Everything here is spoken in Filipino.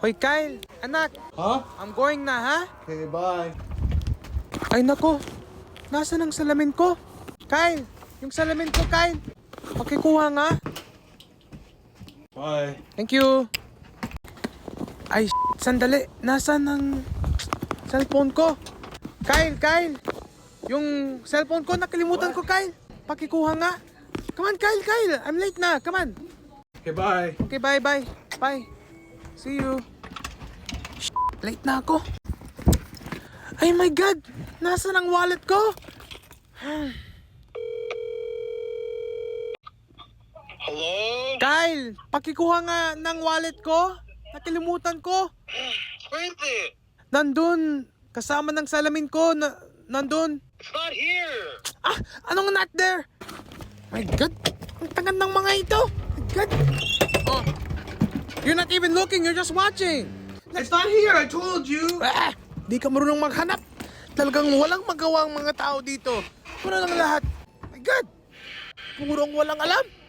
Hoy Kyle, anak, Huh? I'm going na ha? Okay, bye. Ay nako, nasaan ang salamin ko? Kyle, yung salamin ko Kyle. Pakikuha nga. Bye. Thank you. Ay, sandali. Nasaan ang cellphone ko? Kyle. Yung cellphone ko, nakalimutan ko, Kyle. Pakikuha nga. Come on, Kyle. I'm late na. Come on. Okay, bye. Okay, bye. Bye. See you. Late na ako. Ay, my God. Nasaan ang wallet ko? Hello? Kyle, pakikuha nga ng wallet ko. Nakalimutan ko. Where is it? Nandun. Kasama ng salamin ko. Nandun. It's not here. Ah! Anong not there? My God! Ang tangad ng mga ito! My God! Oh! You're not even looking, you're just watching! It's not here, I told you. Ah! Di ka marunong maghanap! Talagang walang magawa ang mga tao dito. Puro lang lahat. My God! Purong walang alam!